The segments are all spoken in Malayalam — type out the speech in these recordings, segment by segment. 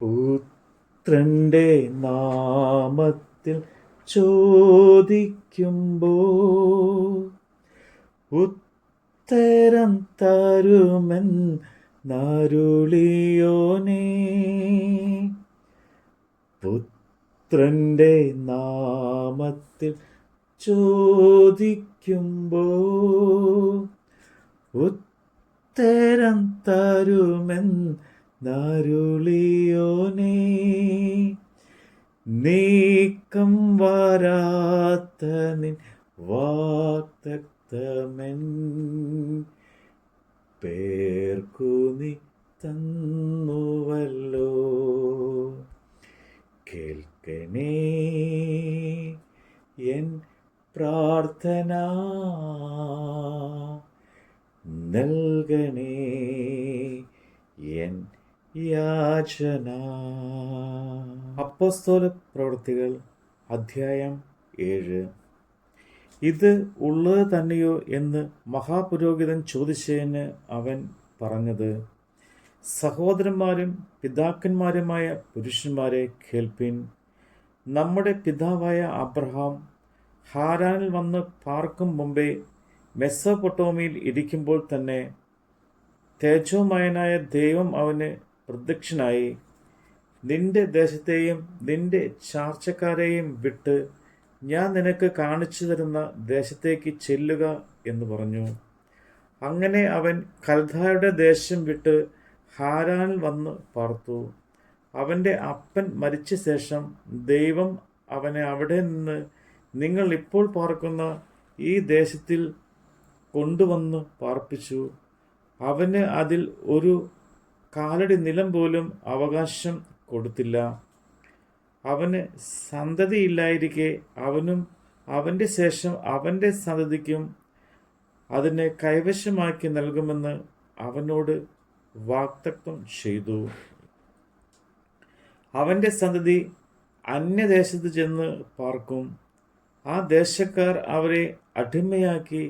പുത്രന്റെ നാമത്തിൽ ചോദിക്കുമ്പോൾ ഉത്തരം തരുമെന്നരുളിയോനേ. പുത്രന്റെ നാമത്തിൽ ചോദിക്കുമ്പോൾ ഉത്തരം തരുമെന്നരുളിയോനേ. നീക്കം വരാത്ത നിൻ വാഗ്ദത്തമെൻ പേർക്കു നീ തന്നുവല്ലോ. കേൾക്കണേ എൻ പ്രാർത്ഥന, നൽകണേ എൻ യാചന. അപ്പോസ്തല പ്രവൃത്തികൾ അധ്യായം 7. ഇത് ഉള്ളത് തന്നെയോ എന്ന് മഹാപുരോഹിതൻ ചോദിച്ചതിന് അവൻ പറഞ്ഞത്, സഹോദരന്മാരും പിതാക്കന്മാരുമായ പുരുഷന്മാരെ കേൾപ്പിൻ. നമ്മുടെ പിതാവായ അബ്രഹാം ഹാരാനിൽ വന്ന് പാർക്കും മുമ്പേ മെസ്സൊപ്പൊട്ടോമിയിൽ ഇരിക്കുമ്പോൾ തന്നെ തേജോമയനായ ദൈവം അവന് പ്രത്യക്ഷനായി, നിന്റെ ദേശത്തെയും നിന്റെ ചാർച്ചക്കാരെയും വിട്ട് ഞാൻ നിനക്ക് കാണിച്ചു തരുന്ന ദേശത്തേക്ക് ചെല്ലുക എന്ന് പറഞ്ഞു. അങ്ങനെ അവൻ കൽദായരുടെ ദേശം വിട്ട് ഹാരാനിൽ വന്ന് പാർത്തു. അവൻ്റെ അപ്പൻ മരിച്ച ശേഷം ദൈവം അവനെ അവിടെ നിന്ന് നിങ്ങൾ ഇപ്പോൾ പാർക്കുന്ന ഈ ദേശത്തിൽ കൊണ്ടുവന്ന് പാർപ്പിച്ചു. അവന് അതിൽ ഒരു കാലടി നിലം പോലും അവകാശം കൊടുത്തില്ല. അവന് സന്തതിയില്ലായിരിക്കെ അവനും അവൻ്റെ ശേഷം അവൻ്റെ സന്തതിക്കും അതിനെ കൈവശമാക്കി നൽകുമെന്ന് അവനോട് വാഗ്ദത്തം ചെയ്തു. അവൻ്റെ സന്തതി അന്യദേശത്ത് ചെന്ന് പാർക്കും. ആ ദേശക്കാർ അവരെ അടിമയാക്കി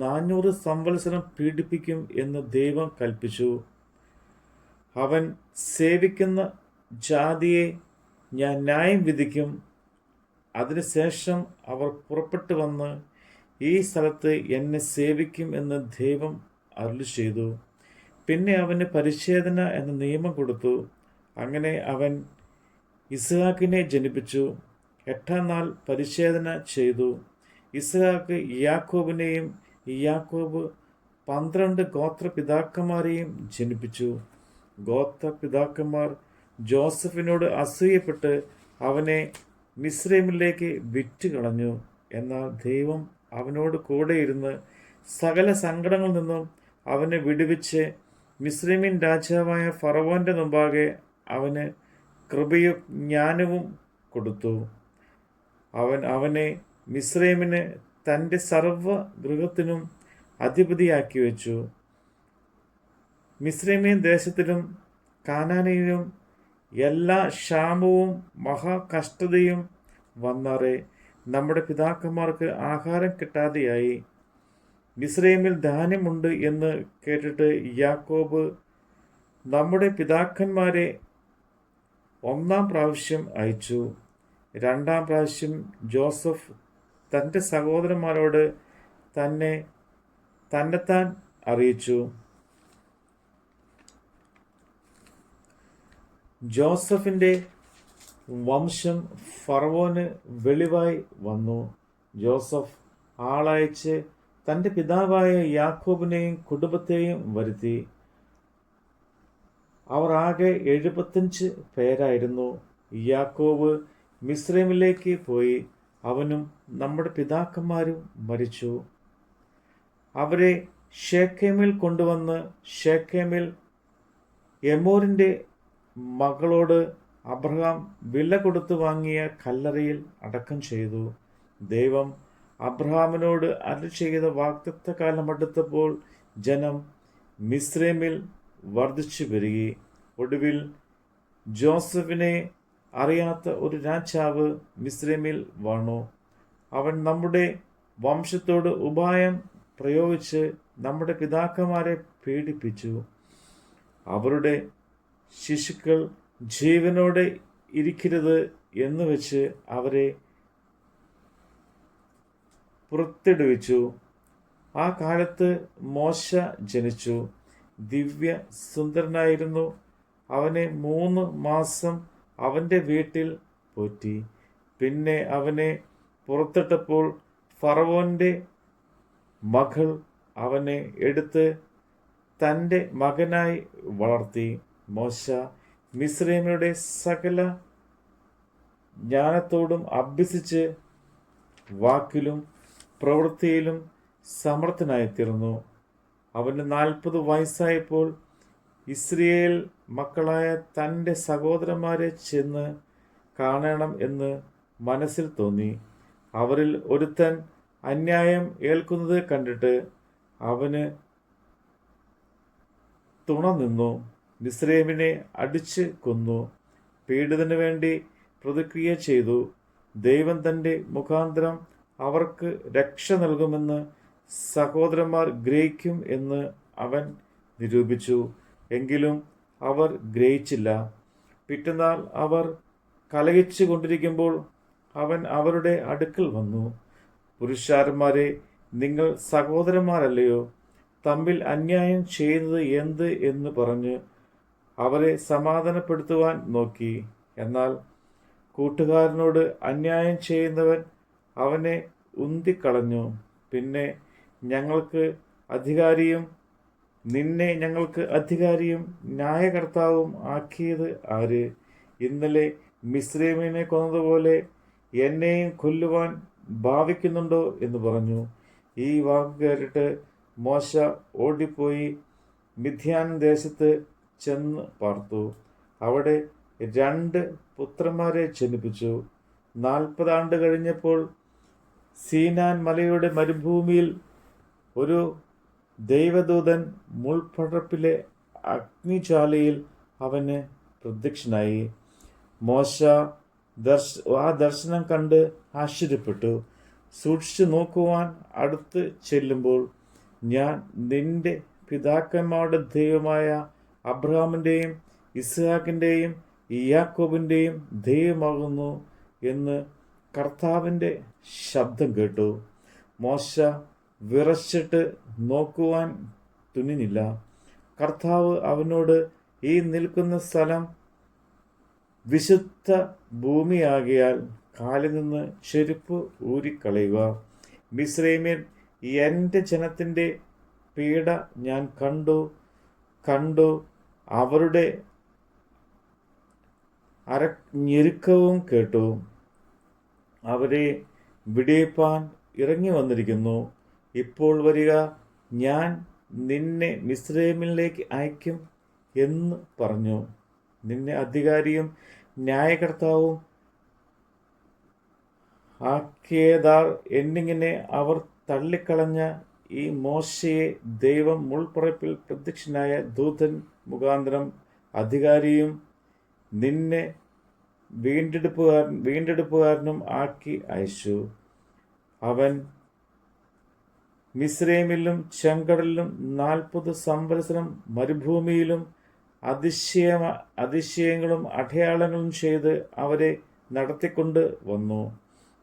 400 സംവത്സരം പീഡിപ്പിക്കും എന്ന് ദൈവം കൽപ്പിച്ചു. അവൻ സേവിക്കുന്ന ജാതിയെ ഞാൻ ന്യായം വിധിക്കും. അതിനുശേഷം അവർ പുറപ്പെട്ടു വന്ന് ഈ സ്ഥലത്ത് എന്നെ സേവിക്കും എന്ന് ദൈവം അരുളി ചെയ്തു. പിന്നെ അവന് പരിച്ഛേദന എന്ന നിയമം കൊടുത്തു. അങ്ങനെ അവൻ ഇസ്ഹാക്കിനെ ജനിപ്പിച്ചു. 8-ാം നാൾ പരിച്ഛേദന ചെയ്തു. ഇസ്ഹാക്ക് യാക്കോബിനെയും യാക്കോബ് 12 ഗോത്രപിതാക്കന്മാരെയും ജനിപ്പിച്ചു. ഗോത്രപിതാക്കന്മാർ ജോസഫിനോട് അസൂയപ്പെട്ട് അവനെ മിസ്രൈമിലേക്ക് വിറ്റുകളഞ്ഞു. എന്നാൽ ദൈവം അവനോട് കൂടെയിരുന്ന് സകല സങ്കടങ്ങളിൽ നിന്നും അവനെ വിടുവിച്ച് മിസ്രൈമിൻ രാജാവായ ഫറവോന്റെ മുമ്പാകെ അവന് കൃപയും ജ്ഞാനവും കൊടുത്തു. അവൻ അവനെ മിസ്രൈമിന് തൻ്റെ സർവ്വഗൃഹത്തിനും അധിപതിയാക്കി വെച്ചു. മിസ്രൈമിൻ ദേശത്തിലും കാനാനിലും എല്ലാ ക്ഷാമവും മഹാകഷ്ടതയും വന്നാറെ നമ്മുടെ പിതാക്കന്മാർക്ക് ആഹാരം കിട്ടാതെയായി. മിസ്രൈമിൽ ധാന്യമുണ്ട് എന്ന് കേട്ടിട്ട് യാക്കോബ് നമ്മുടെ പിതാക്കന്മാരെ 1-ാം പ്രാവശ്യം അയച്ചു. 2-ാം പ്രാവശ്യം ജോസഫ് തൻ്റെ സഹോദരന്മാരോട് തന്നെത്താൻ അറിയിച്ചു. ജോസഫിൻ്റെ വംശം ഫറവോന് വെളിവായി വന്നു. ജോസഫ് ആളയച്ച് തൻ്റെ പിതാവായ യാക്കോബിനെയും കുടുംബത്തെയും വരുത്തി. അവർ ആകെ 75 പേരായിരുന്നു. യാക്കോബ് മിസ്രൈമിലേക്ക് പോയി. അവനും നമ്മുടെ പിതാക്കന്മാരും മരിച്ചു. അവരെ ഷേക്കെമിൽ കൊണ്ടുവന്ന് ഷേക്കെമിൽ എമോരിൻ്റെ മകളോട് അബ്രഹാം വില കൊടുത്തു വാങ്ങിയ കല്ലറയിൽ അടക്കം ചെയ്തു. ദൈവം അബ്രഹാമിനോട് അരുളി ചെയ്ത വാഗ്ദത്ത കാലം അടുത്തപ്പോൾ ജനം മിസ്രൈമിൽ വർദ്ധിച്ചു വരികി. ഒടുവിൽ ജോസഫിനെ അറിയാത്ത ഒരു രാജാവ് മിസ്രൈമിൽ വന്നു. അവൻ നമ്മുടെ വംശത്തോട് ഉപായം പ്രയോഗിച്ച് നമ്മുടെ പിതാക്കന്മാരെ പീഡിപ്പിച്ചു. അവരുടെ ശിശുക്കൾ ജീവനോടെ ഇരിക്കരുത് എന്ന് വെച്ച് അവരെ പുറത്തിടുവിച്ചു. ആ കാലത്ത് മോശ ജനിച്ചു. ദിവ്യ സുന്ദരനായിരുന്നു. അവനെ 3 മാസം അവൻ്റെ വീട്ടിൽ പോറ്റി. പിന്നെ അവനെ പുറത്തിട്ടപ്പോൾ ഫറവോൻ്റെ മകൾ അവനെ എടുത്ത് തൻ്റെ മകനായി വളർത്തി. മോശ മിസ്രൈമ്യരുടെ സകല ജ്ഞാനത്തോടും അഭ്യസിച്ച് വാക്കിലും പ്രവൃത്തിയിലും സമർത്ഥനായിത്തീർന്നു. അവന് 40 വയസ്സായപ്പോൾ ഇസ്രായേൽ മക്കളായ തൻ്റെ സഹോദരന്മാരെ ചെന്ന് കാണണം എന്ന് മനസ്സിൽ തോന്നി. അവരിൽ ഒരുത്തൻ അന്യായം ഏൽക്കുന്നത് കണ്ടിട്ട് അവന് തുണ നിന്നു. മിസ്രൈമിനെ അടിച്ച് കൊന്നു. പീഡിതനു വേണ്ടി പ്രതിക്രിയ ചെയ്തു. ദൈവം തൻ്റെ മുഖാന്തരം അവർക്ക് രക്ഷ നൽകുമെന്ന് സഹോദരന്മാർ ഗ്രഹിക്കും എന്ന് അവൻ നിരൂപിച്ചു. എങ്കിലും അവർ ഗ്രഹിച്ചില്ല. പിറ്റന്നാൾ അവർ കലഹിച്ചു കൊണ്ടിരിക്കുമ്പോൾ അവൻ അവരുടെ അടുക്കൽ വന്നു. പുരുഷാരന്മാരെ, നിങ്ങൾ സഹോദരന്മാരല്ലയോ? തമ്മിൽ അന്യായം ചെയ്യുന്നത് എന്ത് എന്ന് പറഞ്ഞ് അവരെ സമാധാനപ്പെടുത്തുവാൻ നോക്കി. എന്നാൽ കൂട്ടുകാരനോട് അന്യായം ചെയ്യുന്നവൻ അവനെ ഉന്തിക്കളഞ്ഞു. പിന്നെ ഞങ്ങൾക്ക് അധികാരിയും നിന്നെ ഞങ്ങൾക്ക് അധികാരിയും ന്യായകർത്താവും ആക്കിയത് ആര്? ഇന്നലെ മിസ്രൈമിനെ കൊന്നതുപോലെ എന്നെയും കൊല്ലുവാൻ ഭാവിക്കുന്നുണ്ടോ എന്ന് പറഞ്ഞു. ഈ വാക്ക് കേട്ടിട്ട് മോശ ഓടിപ്പോയി മിദ്യാൻ ദേശത്ത് ചെന്ന് പാർത്തു. അവിടെ 2 പുത്രന്മാരെ ജനിപ്പിച്ചു. 40 ആണ്ട് കഴിഞ്ഞപ്പോൾ സീനാൻ മലയുടെ മരുഭൂമിയിൽ ഒരു ദൈവദൂതൻ മുൾപടർപ്പിലെ അഗ്നിജ്വാലയിൽ അവന് പ്രത്യക്ഷനായി. മോശ ആ ദർശനം കണ്ട് ആശ്ചര്യപ്പെട്ടു. സൂക്ഷിച്ചു നോക്കുവാൻ അടുത്ത് ചെല്ലുമ്പോൾ, ഞാൻ നിന്റെ പിതാക്കന്മാരുടെ ദൈവമായ അബ്രഹാമിൻ്റെയും ഇസ്ഹാക്കിൻ്റെയും യാക്കോബിൻ്റെയും ദൈവമാകുന്നു എന്ന് കർത്താവിൻ്റെ ശബ്ദം കേട്ടു. മോശ വിറച്ചിട്ട് നോക്കുവാൻ തുനിഞ്ഞില്ല. കർത്താവ് അവനോട്, ഈ നിൽക്കുന്ന സ്ഥലം വിശുദ്ധ ഭൂമിയാകിയാൽ കാലിൽ നിന്ന് ചെരുപ്പ് ഊരിക്കളയുക. മിസ്രൈമ്യൻ എൻ്റെ ജനത്തിൻ്റെ പീഡ ഞാൻ കണ്ടു അവരുടെ ഞെരുക്കവും കേട്ടു. അവരെ വിടിയിപ്പാൻ ഇറങ്ങി വന്നിരിക്കുന്നു. ഇപ്പോൾ വരിക, ഞാൻ നിന്നെ മിസ്രൈമിലേക്ക് അയക്കും എന്ന് പറഞ്ഞു. നിന്നെ അധികാരിയും ന്യായകർത്താവും ആക്കിയതാർ എന്നിങ്ങനെ അവർ തള്ളിക്കളഞ്ഞ ഈ മോശയെ ദൈവം മുൾപ്പുറപ്പിൽ പ്രത്യക്ഷനായ ദൂതൻ മുഖാന്തരം അധികാരിയും നിന്നെ വീണ്ടെടുപ്പുകാരനും ആക്കി അയച്ചു. അവൻ മിസ്രൈമിലും ചെങ്കടലിലും 40 സംവത്സരം മരുഭൂമിയിലും അതിശയങ്ങളും അടയാളങ്ങളും ചെയ്ത് അവരെ നടത്തിക്കൊണ്ട് വന്നു.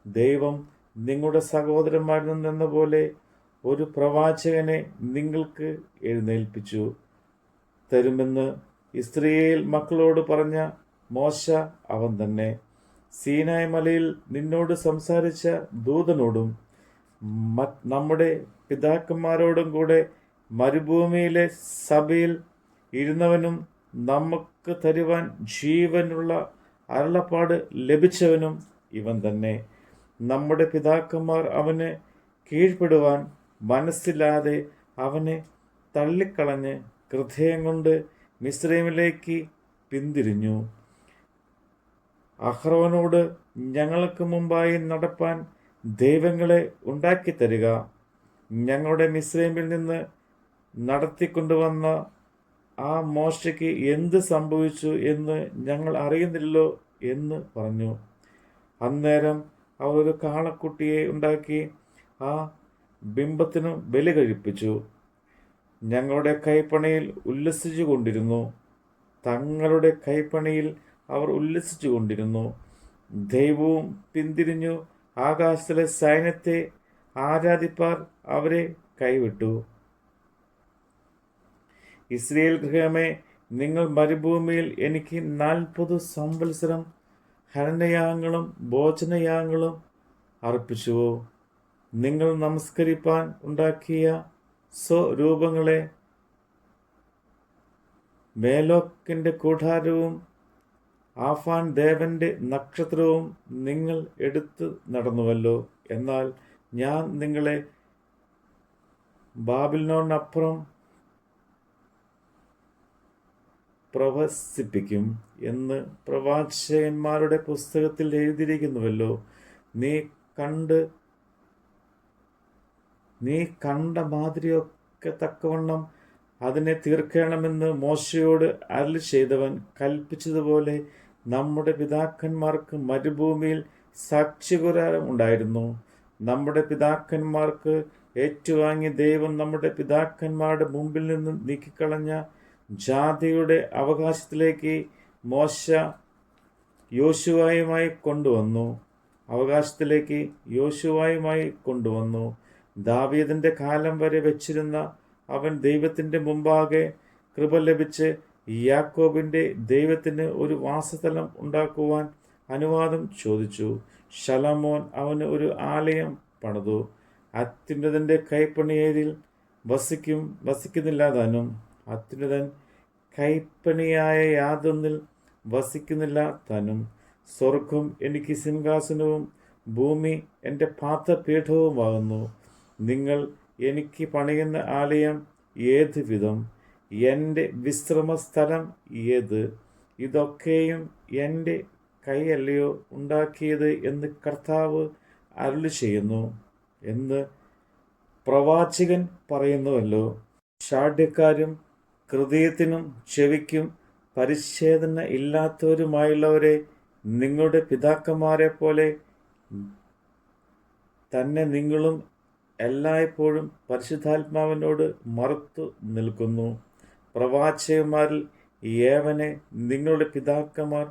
ദൈവം നിങ്ങളുടെ സഹോദരന്മാരിൽ നിന്നെന്ന പോലെ ഒരു പ്രവാചകനെ നിങ്ങൾക്ക് എഴുന്നേൽപ്പിച്ചു തരുമെന്ന് ഇസ്രായേൽ മക്കളോട് പറഞ്ഞ മോശ അവൻ തന്നെ. സീനായ് മലയിൽ നിന്നോട് സംസാരിച്ച ദൂതനോടും നമ്മുടെ പിതാക്കന്മാരോടും കൂടെ മരുഭൂമിയിലെ സഭയിൽ ഇരുന്നവനും നമുക്ക് തരുവാൻ ജീവനുള്ള അരുളപ്പാട് ലഭിച്ചവനും ഇവൻ തന്നെ. നമ്മുടെ പിതാക്കന്മാർ അവന് കീഴ്പ്പെടുവാൻ മനസ്സില്ലാതെ അവനെ തള്ളിക്കളഞ്ഞ് ഹൃദയം കൊണ്ട് മിസ്രൈമിലേക്ക് പിന്തിരിഞ്ഞു. അഹ്റോനോട്, ഞങ്ങൾക്ക് മുമ്പായി നടപ്പാൻ ദൈവങ്ങളെ ഉണ്ടാക്കിത്തരിക, ഞങ്ങളുടെ മിസ്രൈമിൽ നിന്ന് നടത്തിക്കൊണ്ടുവന്ന ആ മോശയ്ക്ക് എന്ത് സംഭവിച്ചു എന്ന് ഞങ്ങൾ അറിയുന്നില്ലല്ലോ എന്ന് പറഞ്ഞു. അന്നേരം അവർ ഒരു കാളക്കുട്ടിയെ ഉണ്ടാക്കി ആ ബിംബത്തിനു ബലി കഴിപ്പിച്ചു. ഞങ്ങളുടെ കൈപ്പണിയിൽ ഉല്ലസിച്ചു കൊണ്ടിരുന്നു. തങ്ങളുടെ കൈപ്പണിയിൽ അവർ ഉല്ലസിച്ചു കൊണ്ടിരുന്നു. ദൈവവും പിന്തിരിഞ്ഞു ആകാശത്തിലെ സൈന്യത്തെ ആരാധിപ്പാർ അവരെ കൈവിട്ടു. ഇസ്രയേൽ ഗൃഹമേ, നിങ്ങൾ മരുഭൂമിയിൽ എനിക്ക് 40 സംവത്സരം ഹനനയാഗങ്ങളും ഭോജനയാഗങ്ങളും അർപ്പിച്ചുവോ? നിങ്ങൾ നമസ്കരിപ്പാൻ ഉണ്ടാക്കിയ സ്വരൂപങ്ങളെ, മേലോക്കിന്റെ കൂടാരവും ആഫാൻ ദേവന്റെ നക്ഷത്രവും നിങ്ങൾ എടുത്തു നടന്നുവല്ലോ. എന്നാൽ ഞാൻ നിങ്ങളെ ബാബിലോണിനപ്പുറം പ്രവസിപ്പിക്കും എന്ന് പ്രവാചകന്മാരുടെ പുസ്തകത്തിൽ എഴുതിയിരിക്കുന്നുവല്ലോ. നീ കണ്ട മാതിരിയൊക്കെ തക്കവണ്ണം അതിനെ തീർക്കണമെന്ന് മോശയോട് അരുളി ചെയ്തവൻ കൽപ്പിച്ചതുപോലെ നമ്മുടെ പിതാക്കന്മാർക്ക് മരുഭൂമിയിൽ സാക്ഷ്യകൂടാരം ഉണ്ടായിരുന്നു. നമ്മുടെ പിതാക്കന്മാർക്ക് ഏറ്റുവാങ്ങിയ ദൈവം നമ്മുടെ പിതാക്കന്മാരുടെ മുമ്പിൽ നിന്ന് നീക്കിക്കളഞ്ഞ ജാതിയുടെ അവകാശത്തിലേക്ക് യോശുവയുമായി കൊണ്ടുവന്നു. ദാവീദിന്റെ കാലം വരെ വെച്ചിരുന്ന അവൻ ദൈവത്തിന്റെ മുമ്പാകെ കൃപ ലഭിച്ച് യാക്കോബിന്റെ ദൈവത്തിന് ഒരു വാസസ്ഥലം ഉണ്ടാക്കുവാൻ അനുവാദം ചോദിച്ചു. ശലോമോൻ അവന് ഒരു ആലയം പണിതു. അത്യുന്നതന്റെ കൈപ്പണിയിൽ വസിക്കുന്നില്ല താനും. അത്യുന്നതൻ കൈപ്പണിയായ യാതൊന്നിൽ വസിക്കുന്നില്ല താനും. സ്വർഗം എനിക്ക് സിംഹാസനവും ഭൂമി എൻ്റെ പാദപീഠവുമാകുന്നു. നിങ്ങൾ എനിക്ക് പണിയുന്ന ആലയം ഏത് വിധം? എൻ്റെ വിശ്രമസ്ഥലം ഏത്? ഇതൊക്കെയും എൻ്റെ കൈയല്ലയോ ഉണ്ടാക്കിയത് എന്ന് കർത്താവ് അരുളി ചെയ്യുന്നു എന്ന് പ്രവാചകൻ പറയുന്നുവല്ലോ. ഷാഢ്യക്കാരും ഹൃദയത്തിനും ചെവിക്കും പരിച്ഛേദന ഇല്ലാത്തവരുമായുള്ളവരെ, നിങ്ങളുടെ പിതാക്കന്മാരെ പോലെ തന്നെ നിങ്ങളും എല്ലായ്പ്പോഴും പരിശുദ്ധാത്മാവിനോട് മറുത്തു നിൽക്കുന്നു. പ്രവാചകന്മാരിൽ ഏവനെ നിങ്ങളുടെ പിതാക്കന്മാർ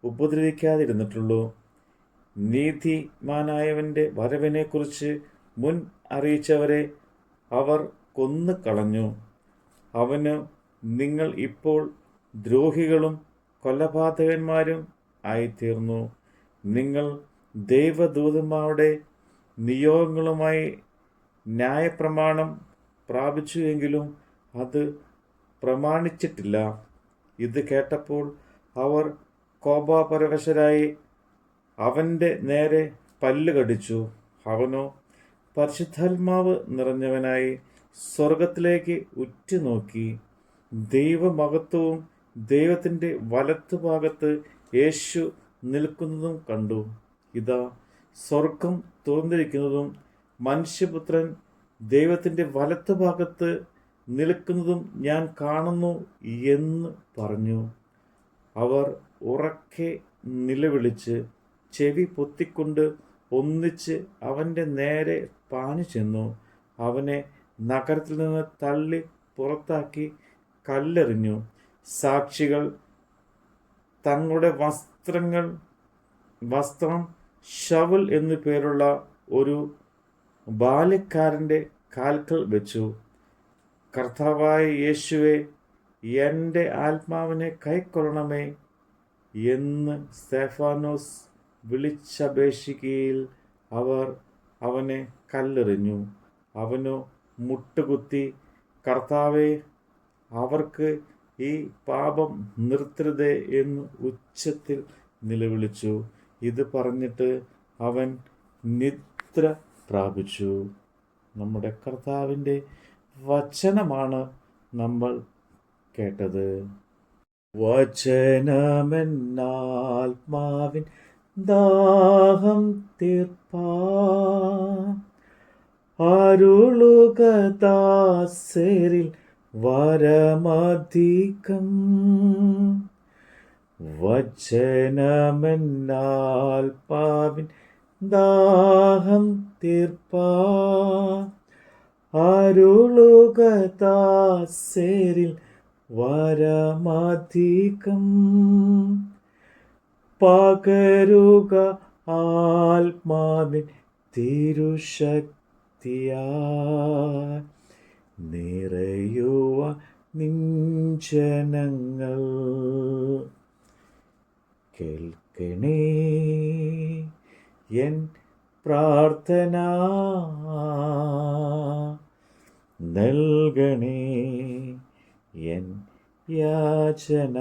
ഉപദ്രവിക്കാതിരുന്നിട്ടുള്ളൂ. നീതിമാനായവന്റെ വരവിനെക്കുറിച്ച് മുൻ അറിയിച്ചവരെ അവർ കൊന്നുകളഞ്ഞു. അവന് നിങ്ങൾ ഇപ്പോൾ ദ്രോഹികളും കൊലപാതകന്മാരും ആയിത്തീർന്നു. നിങ്ങൾ ദൈവദൂതന്മാരുടെ നിയോഗങ്ങളുമായി ന്യായപ്രമാണം പ്രാപിച്ചു എങ്കിലും അത് പ്രമാണിച്ചിട്ടില്ല. ഇത് കേട്ടപ്പോൾ അവർ കോപാപരവശരായി അവൻ്റെ നേരെ പല്ല് കടിച്ചു. അവനോ പരിശുദ്ധാത്മാവ് നിറഞ്ഞവനായി സ്വർഗത്തിലേക്ക് ഉറ്റുനോക്കി ദൈവമഹത്വവും ദൈവത്തിൻ്റെ വലത്തുഭാഗത്ത് യേശു നിൽക്കുന്നതും കണ്ടു. ഇതാ, സ്വർഗം തുറന്നിരിക്കുന്നതും മനുഷ്യപുത്രൻ ദൈവത്തിൻ്റെ വലത്തുഭാഗത്ത് നിൽക്കുന്നതും ഞാൻ കാണുന്നു എന്ന് പറഞ്ഞു. അവർ ഉറക്കെ നിലവിളിച്ച് ചെവി പൊത്തിക്കൊണ്ട് ഒന്നിച്ച് അവൻ്റെ നേരെ പാഞ്ഞു ചെന്നു. അവനെ നഗരത്തിൽ നിന്ന് തള്ളി പുറത്താക്കി കല്ലെറിഞ്ഞു. സാക്ഷികൾ തങ്ങളുടെ വസ്ത്രം ശൗൽ എന്നു പേരുള്ള ഒരു ബാല്യക്കാരൻ്റെ കാൽക്കൽ വെച്ചു. കർത്താവായ യേശുവേ, എൻ്റെ ആത്മാവിനെ കൈക്കൊള്ളണമേ എന്ന് സ്തെഫാനോസ് വിളിച്ചപേക്ഷിക്കയിൽ അവർ അവനെ കല്ലെറിഞ്ഞു. അവനോ മുട്ടുകുത്തി, കർത്താവേ, അവർക്ക് ഈ പാപം നിർത്തരുതേ എന്ന് ഉച്ചത്തിൽ നിലവിളിച്ചു. ഇത് പറഞ്ഞിട്ട് അവൻ നിദ്ര പ്രാപിച്ചു. നമ്മുടെ കർത്താവിൻ്റെ വചനമാണ് നമ്മൾ കേട്ടത്. വചനമെന്നാത്മാവിൻ ദാഹം തീർപ്പാൻ അരുളുക ദാസരിൽ വരമധികം. വചനമെന്നാത്മാവിൻ ദാഹം തീർപ്പാൻ അരുളുക ദാസരിൽ വരമധികം. പകരുക ആത്മാവിൻ തിരുശക്തിയാൽ നിറയുവ നിഞ്ചനങ്ങൾ. കേൾക്കണേ എൻ പ്രാർത്ഥന, നൽകണേ എൻ യാചന.